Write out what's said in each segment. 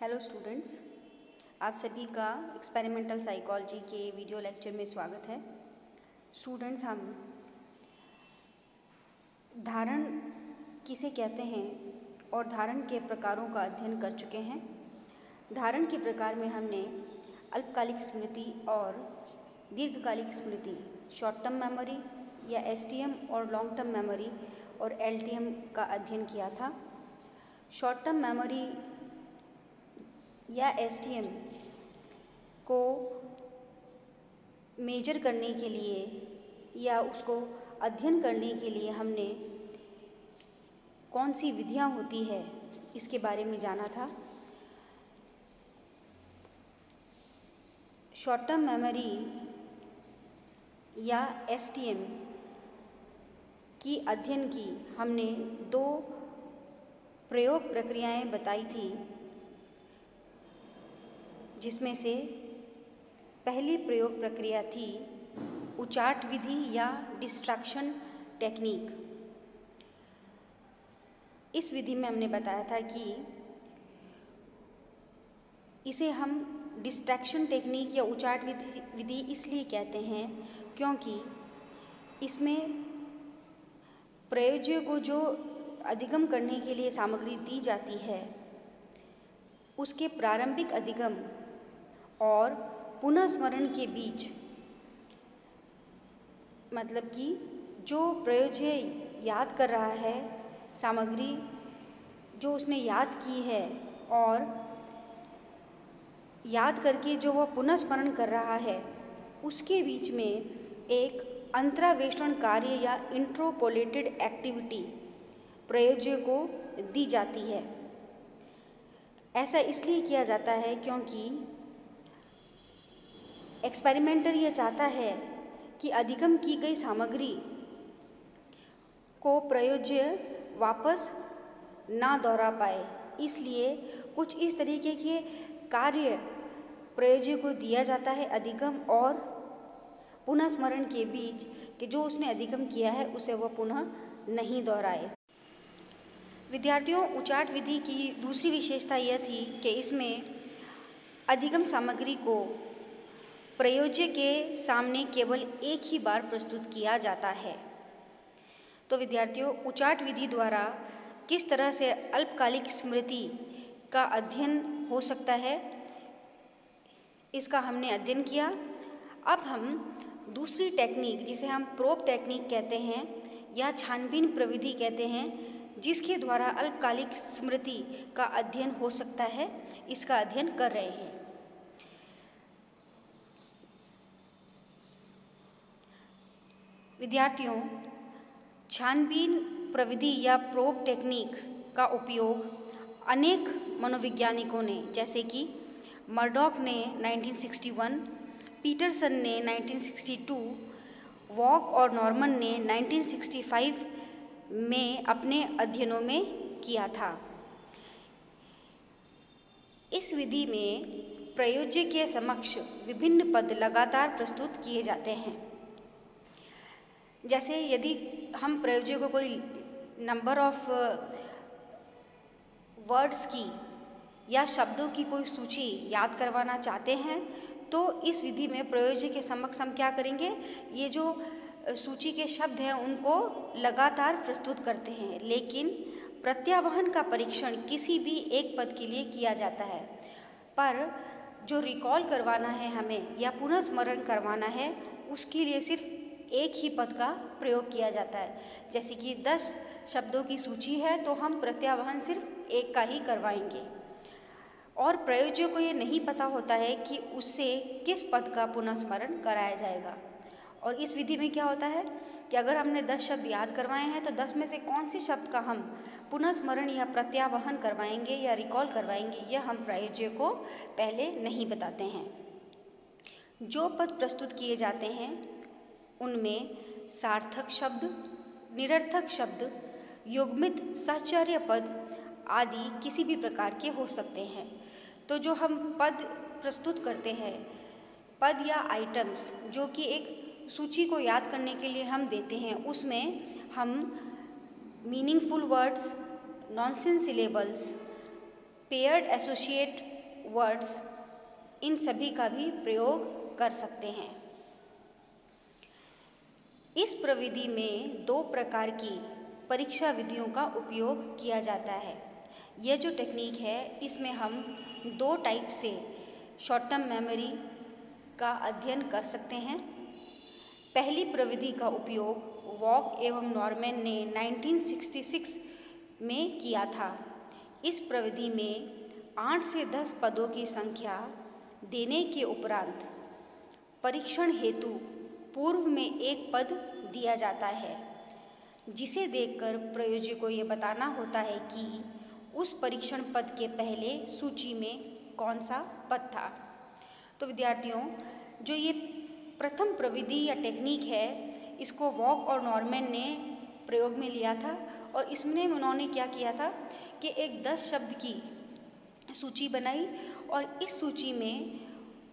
Hello students, आप सभी का एक्सपेरिमेंटल साइकोलॉजी के वीडियो लेक्चर में स्वागत है। स्टूडेंट्स, हम धारण किसे कहते हैं और धारण के प्रकारों का अध्ययन कर चुके हैं। धारण के प्रकार में हमने अल्पकालिक स्मृति और दीर्घकालिक स्मृति, शॉर्ट टर्म मेमोरी या एसटीएम और लॉन्ग टर्म मेमोरी और एलटीएम का अध्ययन किया था। शॉर्ट टर्म मेमोरी या एसटीएम को मेजर करने के लिए या उसको अध्ययन करने के लिए हमने कौन सी विधियां होती है इसके बारे में जाना था। शॉर्ट टर्म मेमोरी या एसटीएम की अध्ययन की हमने दो प्रयोग प्रक्रियाएं बताई थी, जिसमें से पहली प्रयोग प्रक्रिया थी उचाट विधि या डिस्ट्रैक्शन टेक्निक। इस विधि में हमने बताया था कि इसे हम डिस्ट्रैक्शन टेक्निक या उचाट विधि इसलिए कहते हैं क्योंकि इसमें प्रयोज्य को जो अधिगम करने के लिए सामग्री दी जाती है उसके प्रारंभिक अधिगम और पुनः स्मरण के बीच, मतलब कि जो प्रयोज्य याद कर रहा है, सामग्री जो उसने याद की है और याद करके जो वह पुनः स्मरण कर रहा है, उसके बीच में एक अंतरावेक्षण कार्य या इंट्रोपोलेटेड एक्टिविटी प्रयोज्य को दी जाती है। ऐसा इसलिए किया जाता है क्योंकि एक्सपेरिमेंटर यह चाहता है कि अधिगम की गई सामग्री को प्रयोज्य वापस ना दोहरा पाए। इसलिए कुछ इस तरीके के कार्य प्रयोज्य को दिया जाता है अधिगम और पुनः स्मरण के बीच कि जो उसने अधिगम किया है उसे वह पुनः नहीं दोहराए। विद्यार्थियों, उचाट विधि की दूसरी विशेषता यह थी कि इसमें अधिगम सामग्री को प्रयोज्य के सामने केवल एक ही बार प्रस्तुत किया जाता है। तो विद्यार्थियों, उचाट विधि द्वारा किस तरह से अल्पकालिक स्मृति का अध्ययन हो सकता है, इसका हमने अध्ययन किया। अब हम दूसरी टेक्निक, जिसे हम प्रोब टेक्निक कहते हैं या छानबीन प्रविधि कहते हैं, जिसके द्वारा अल्पकालिक स्मृति का अध्ययन हो सकता है, इसका अध्ययन कर रहे हैं। विद्यार्थियों, छानबीन प्रविधि या प्रोब टेक्निक का उपयोग अनेक मनोवैज्ञानिकों ने, जैसे कि मर्डॉक ने 1961, पीटरसन ने 1962, वॉक और नॉर्मन ने 1965 में अपने अध्ययनों में किया था। इस विधि में प्रयोज्य के समक्ष विभिन्न पद लगातार प्रस्तुत किए जाते हैं। जैसे यदि हम प्रयोज्य को कोई नंबर ऑफ वर्ड्स की या शब्दों की कोई सूची याद करवाना चाहते हैं, तो इस विधि में प्रयोज्य के समक्ष हम क्या करेंगे, ये जो सूची के शब्द हैं उनको लगातार प्रस्तुत करते हैं। लेकिन प्रत्यावहन का परीक्षण किसी भी एक पद के लिए किया जाता है, पर जो रिकॉल करवाना है हमें या पुनः स्मरण करवाना है, उसके लिए सिर्फ एक ही पद का प्रयोग किया जाता है। जैसे कि 10 शब्दों की सूची है तो हम प्रत्यावहन सिर्फ एक का ही करवाएंगे और प्रयोज्य को ये नहीं पता होता है कि उससे किस पद का पुनः स्मरण कराया जाएगा। और इस विधि में क्या होता है कि अगर हमने 10 शब्द याद करवाए हैं तो 10 में से कौन से शब्द का हम पुनः स्मरण या प्रत्यावहन करवाएंगे या रिकॉल करवाएंगे, यह हम प्रयोज्य को पहले नहीं बताते हैं। जो पद प्रस्तुत किए जाते हैं उनमें सार्थक शब्द, निरर्थक शब्द, युग्मित सहचर्य पद आदि किसी भी प्रकार के हो सकते हैं। तो जो हम पद प्रस्तुत करते हैं, पद या आइटम्स जो कि एक सूची को याद करने के लिए हम देते हैं, उसमें हम meaningful words, nonsense syllables, paired associate words, इन सभी का भी प्रयोग कर सकते हैं। इस प्रविधि में 2 प्रकार की परीक्षा विधियों का उपयोग किया जाता है। यह जो टेक्निक है इसमें हम 2 टाइप से शॉर्ट टर्म मेमोरी का अध्ययन कर सकते हैं। पहली प्रविधि का उपयोग वॉक एवं नॉर्मन ने 1966 में किया था। इस प्रविधि में 8 से 10 पदों की संख्या देने के उपरांत परीक्षण हेतु पूर्व में एक पद दिया जाता है, जिसे देखकर प्रयोज्य को ये बताना होता है कि उस परीक्षण पद के पहले सूची में कौन सा पद था। तो विद्यार्थियों, जो ये प्रथम प्रविधि या टेक्निक है, इसको वॉक और नॉर्मन ने प्रयोग में लिया था और इसमें उन्होंने क्या किया था कि एक 10 शब्द की सूची बनाई और इस सूची में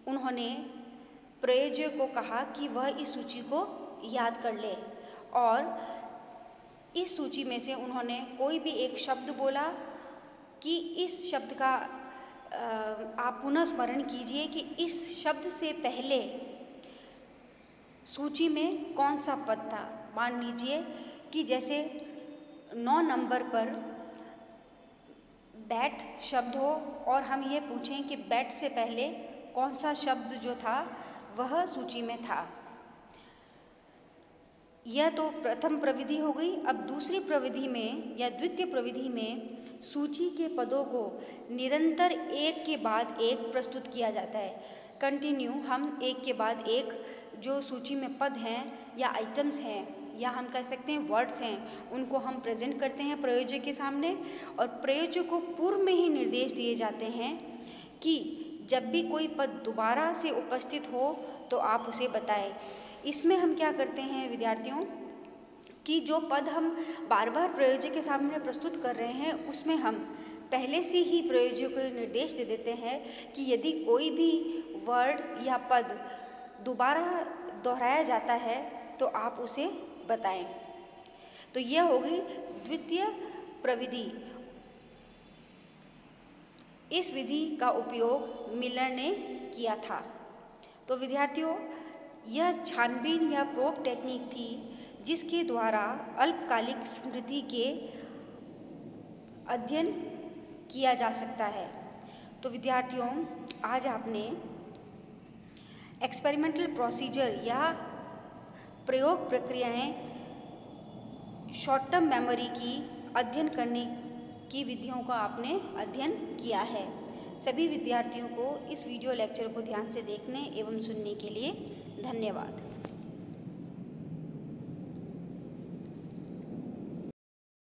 उन्होंने प्रयोज्य को कहा कि वह इस सूची को याद कर ले और इस सूची में से उन्होंने कोई भी एक शब्द बोला कि इस शब्द का आप पुनः स्मरण कीजिए कि इस शब्द से पहले सूची में कौन सा पद था। मान लीजिए कि जैसे 9 नंबर पर बैट शब्द हो और हम ये पूछें कि बैट से पहले कौन सा शब्द जो था वह सूची में था। यह तो प्रथम प्रविधि हो गई। अब दूसरी प्रविधि में या द्वितीय प्रविधि में सूची के पदों को निरंतर एक के बाद एक प्रस्तुत किया जाता है। कंटिन्यू हम एक के बाद एक जो सूची में पद हैं या आइटम्स हैं या हम कह सकते हैं वर्ड्स हैं, उनको हम प्रेजेंट करते हैं प्रयोज्य के सामने और प्रयोज्य को पूर्व में ही निर्देश दिए जाते हैं कि जब भी कोई पद दोबारा से उपस्थित हो तो आप उसे बताएं। इसमें हम क्या करते हैं विद्यार्थियों कि जो पद हम बार बार प्रयोज्य के सामने प्रस्तुत कर रहे हैं उसमें हम पहले से ही प्रयोज्य को निर्देश दे देते हैं कि यदि कोई भी वर्ड या पद दोबारा दोहराया जाता है तो आप उसे बताएं। तो यह हो गई द्वितीय प्रविधि। इस विधि का उपयोग मिलर ने किया था। तो विद्यार्थियों, यह छानबीन या प्रोब टेक्निक थी जिसके द्वारा अल्पकालिक स्मृति के अध्ययन किया जा सकता है। तो विद्यार्थियों, आज आपने एक्सपेरिमेंटल प्रोसीजर या प्रयोग प्रक्रियाएं शॉर्ट टर्म मेमोरी की अध्ययन करने की विधियों का आपने अध्ययन किया है। सभी विद्यार्थियों को इस वीडियो लेक्चर को ध्यान से देखने एवं सुनने के लिए धन्यवाद।